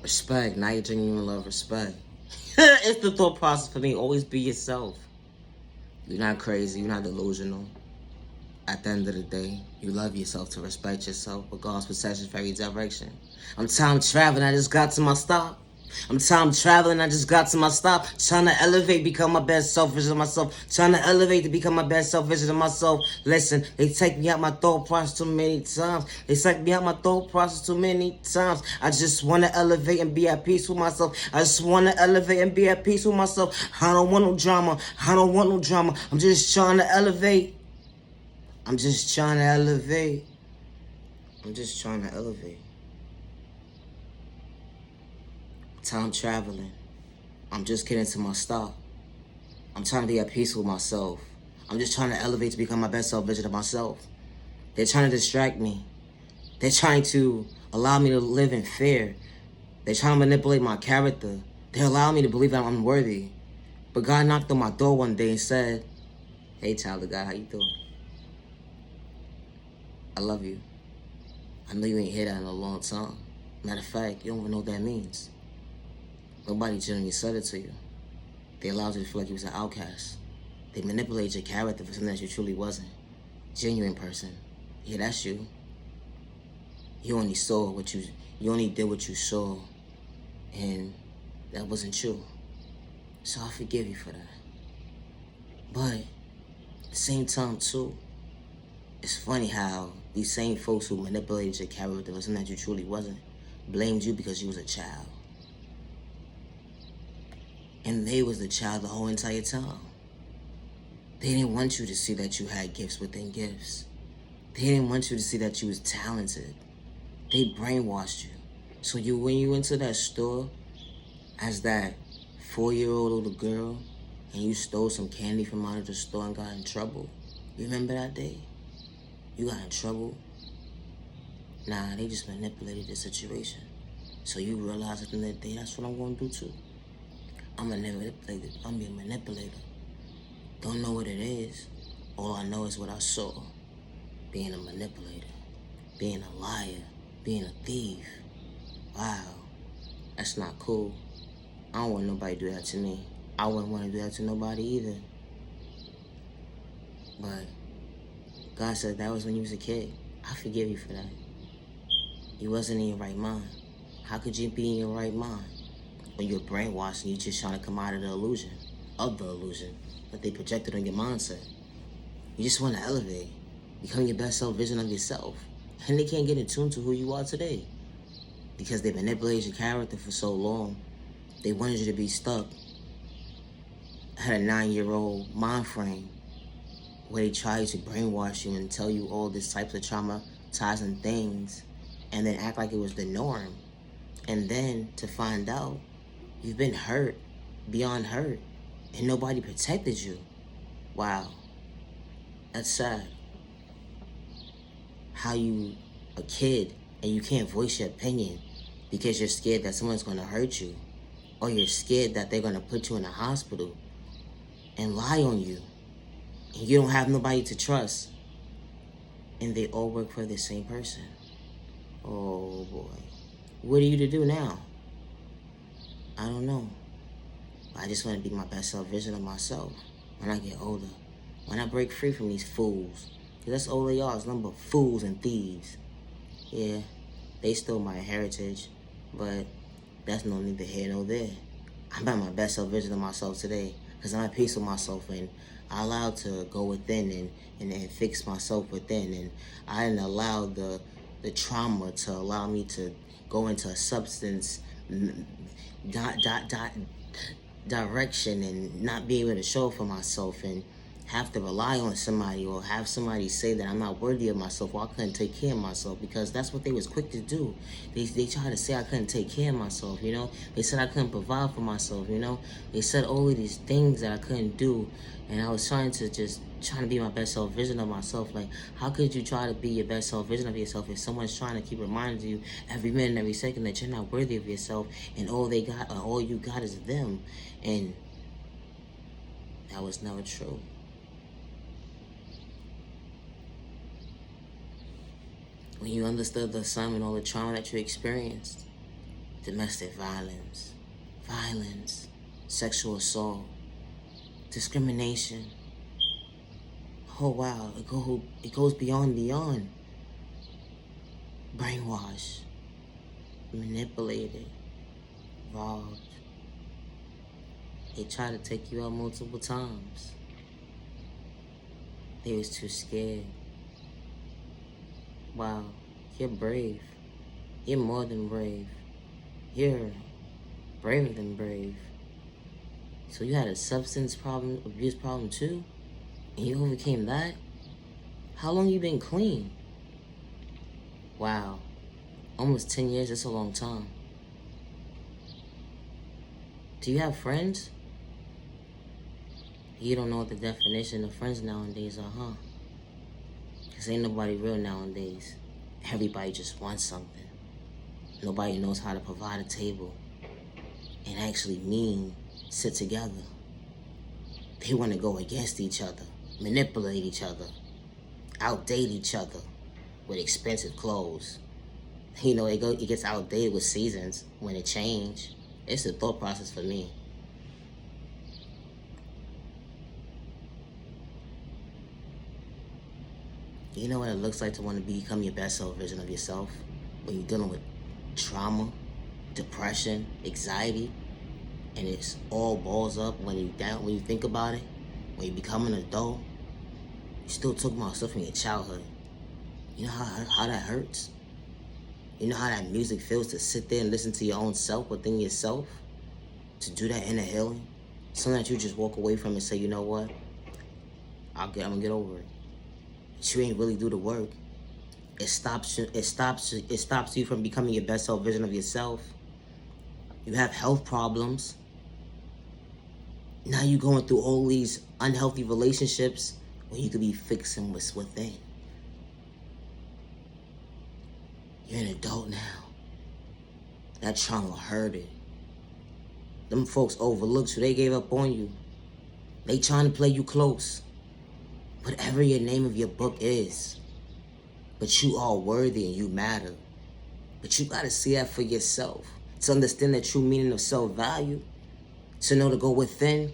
Respect, not your genuine love, respect. It's the thought process for me. Always be yourself. You're not crazy, you're not delusional. At the end of the day, you love yourself to respect yourself, regardless of such very direction. I'm time traveling, I just got to my stop. I'm time traveling, I just got to my stop. Trying to elevate, become my best self version of myself. Trying to elevate to become my best self version of myself. Listen, they take me out my thought process too many times. They take me out my thought process too many times. I just want to elevate and be at peace with myself. I just want to elevate and be at peace with myself. I don't want no drama. I don't want no drama. I'm just trying to elevate. I'm just trying to elevate. I'm just trying to elevate. Time traveling. I'm just getting to my stop. I'm trying to be at peace with myself. I'm just trying to elevate to become my best self version of myself. They're trying to distract me. They're trying to allow me to live in fear. They're trying to manipulate my character. They're allowing me to believe that I'm unworthy. But God knocked on my door one day and said, "Hey, child of God, how you doing? I love you. I know you ain't heard that in a long time. Matter of fact, you don't even know what that means. Nobody genuinely said it to you. They allowed you to feel like you was an outcast. They manipulated your character for something that you truly wasn't. Genuine person. Yeah, that's you. You only saw what you only did what you saw, and that wasn't you. So I forgive you for that. But at the same time too, it's funny how these same folks who manipulated your character for something that you truly wasn't blamed you because you was a child. And they was the child the whole entire time. They didn't want you to see that you had gifts within gifts. They didn't want you to see that you was talented. They brainwashed you. So when you went to that store as that 4-year-old little girl and you stole some candy from out of the store and got in trouble, you remember that day? You got in trouble? Nah, they just manipulated the situation. So you realize at the end of the day, that's what I'm gonna do too. I'm a manipulator. I'm a manipulator. Don't know what it is. All I know is what I saw. Being a manipulator. Being a liar. Being a thief. Wow. That's not cool. I don't want nobody to do that to me. I wouldn't want to do that to nobody either. But God said that was when you was a kid. I forgive you for that. You wasn't in your right mind. How could you be in your right mind when you're brainwashed and you're just trying to come out of the illusion that they projected on your mindset? You just want to elevate, become your best self vision of yourself. And they can't get in tune to who you are today because they manipulated your character for so long. They wanted you to be stuck. I had a 9-year-old mind frame where they tried to brainwash you and tell you all these types of traumatizing things and then act like it was the norm. And then to find out you've been hurt beyond hurt and nobody protected you. Wow. That's sad. How you a kid and you can't voice your opinion because you're scared that someone's going to hurt you, or you're scared that they're going to put you in a hospital and lie on you, and you don't have nobody to trust, and they all work for the same person. Oh boy. What are you to do now? I don't know. I just want to be my best self vision of myself when I get older. When I break free from these fools. Because that's all they are, is nothing but fools and thieves. Yeah, they stole my heritage, but that's no neither here nor there. I'm at my best self vision of myself today because I'm at peace with myself, and I allowed to go within and fix myself within, and I didn't allow the trauma to allow me to go into a substance direction and not be able to show for myself and have to rely on somebody or have somebody say that I'm not worthy of myself or I couldn't take care of myself, because that's what they was quick to do. They tried to say I couldn't take care of myself, you know. They said I couldn't provide for myself, you know. They said all of these things that I couldn't do, and I was trying to be my best self vision of myself. Like, how could you try to be your best self vision of yourself if someone's trying to keep reminding you every minute and every second that you're not worthy of yourself and all they got or all you got is them? And that was never true. When you understood the assignment, all the trauma that you experienced, domestic violence, sexual assault, discrimination. Oh wow, it goes beyond. Brainwashed, manipulated, robbed. They tried to take you out multiple times. They was too scared. Wow, you're brave. You're more than brave. You're braver than brave. So you had a substance problem, abuse problem too? And you overcame that? How long you been clean? Wow, almost 10 years, that's a long time. Do you have friends? You don't know what the definition of friends nowadays are, huh? Because ain't nobody real nowadays. Everybody just wants something. Nobody knows how to provide a table and actually sit together. They want to go against each other, manipulate each other, outdate each other with expensive clothes. You know, it gets outdated with seasons when it change. It's a thought process for me. You know what it looks like to want to become your best self version of yourself when you're dealing with trauma, depression, anxiety, and it's all balls up when you think about it. When you become an adult, you still talking about stuff from your childhood. You know how that hurts? You know how that music feels to sit there and listen to your own self within yourself? To do that inner healing? Something that you just walk away from and say, you know what? I'm gonna get over it. But you ain't really do the work. It stops you from becoming your best self version of yourself. You have health problems. Now you going through all these unhealthy relationships when you could be fixing what's within. You're an adult now. That trauma hurted. Them folks overlooked you. They gave up on you. They trying to play you close. Whatever your name of your book is. But you are worthy and you matter. But you gotta see that for yourself. To understand the true meaning of self-value. To know to go within.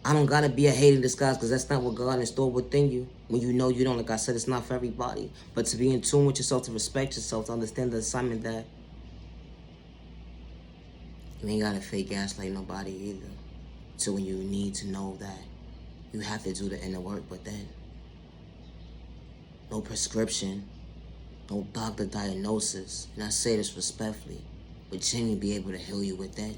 I don't gotta be a hate in disguise because that's not what God installed within you. When you know you don't, like I said, it's not for everybody. But to be in tune with yourself, to respect yourself, to understand the assignment that you ain't gotta fake gaslight nobody either. So when you need to know that you have to do the inner work within. No prescription, no doctor diagnosis, and I say this respectfully, but genuinely be able to heal you within.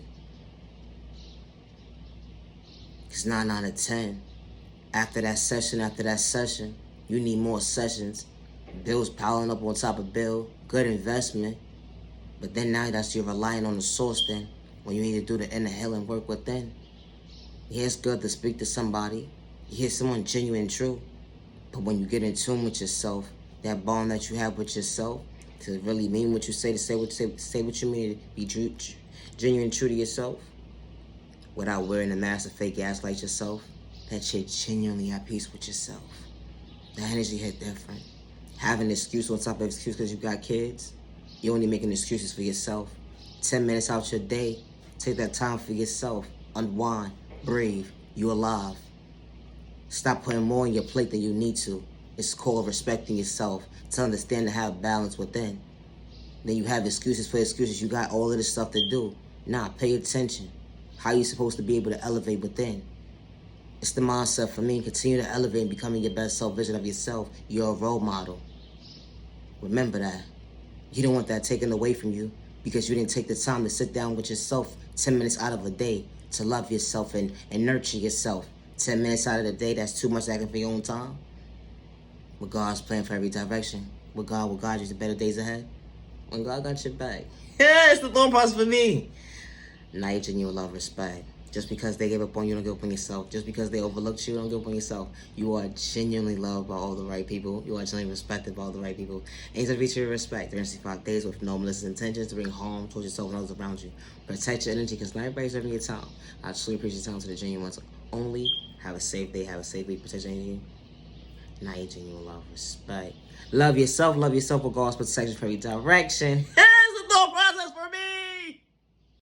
Because 9 out of 10, after that session, you need more sessions. Bills piling up on top of bill, good investment. But then now you're relying on the source then, when you need to do the inner healing work within. Yeah, it's good to speak to somebody. You hear someone genuine and true. But when you get in tune with yourself, that bond that you have with yourself, to really mean what you say, to say what you mean, to be genuine and true to yourself, without wearing a mask of fake gaslight yourself, that you're genuinely at peace with yourself. The energy hit different. Having an excuse on top of excuse because you got kids, you're only making excuses for yourself. 10 minutes out your day, take that time for yourself. Unwind, breathe, you alive. Stop putting more on your plate than you need to. It's called respecting yourself, to understand and have balance within. Then you have excuses for excuses. You got all of this stuff to do. Nah, pay attention. How you supposed to be able to elevate within? It's the mindset for me. Continue to elevate and becoming your best self vision of yourself. You're a role model. Remember that. You don't want that taken away from you because you didn't take the time to sit down with yourself 10 minutes out of a day to love yourself and nurture yourself. 10 minutes out of the day, that's too much acting for your own time. With God's plan for every direction. With God will guide you to better days ahead. When God got your back. Yeah, it's the thought process for me. Now you genuine love, respect. Just because they gave up on you, don't give up on yourself. Just because they overlooked you, don't give up on yourself. You are genuinely loved by all the right people. You are genuinely respected by all the right people. And to reach your respect 365 days with no malicious intentions to bring harm towards yourself and others around you. Protect your energy because not everybody's serving your time. I truly appreciate your time to the genuine ones only. Have a safe day. Have a safe week. Protect your energy. Now you genuine love, respect. Love yourself with God's protection for every direction.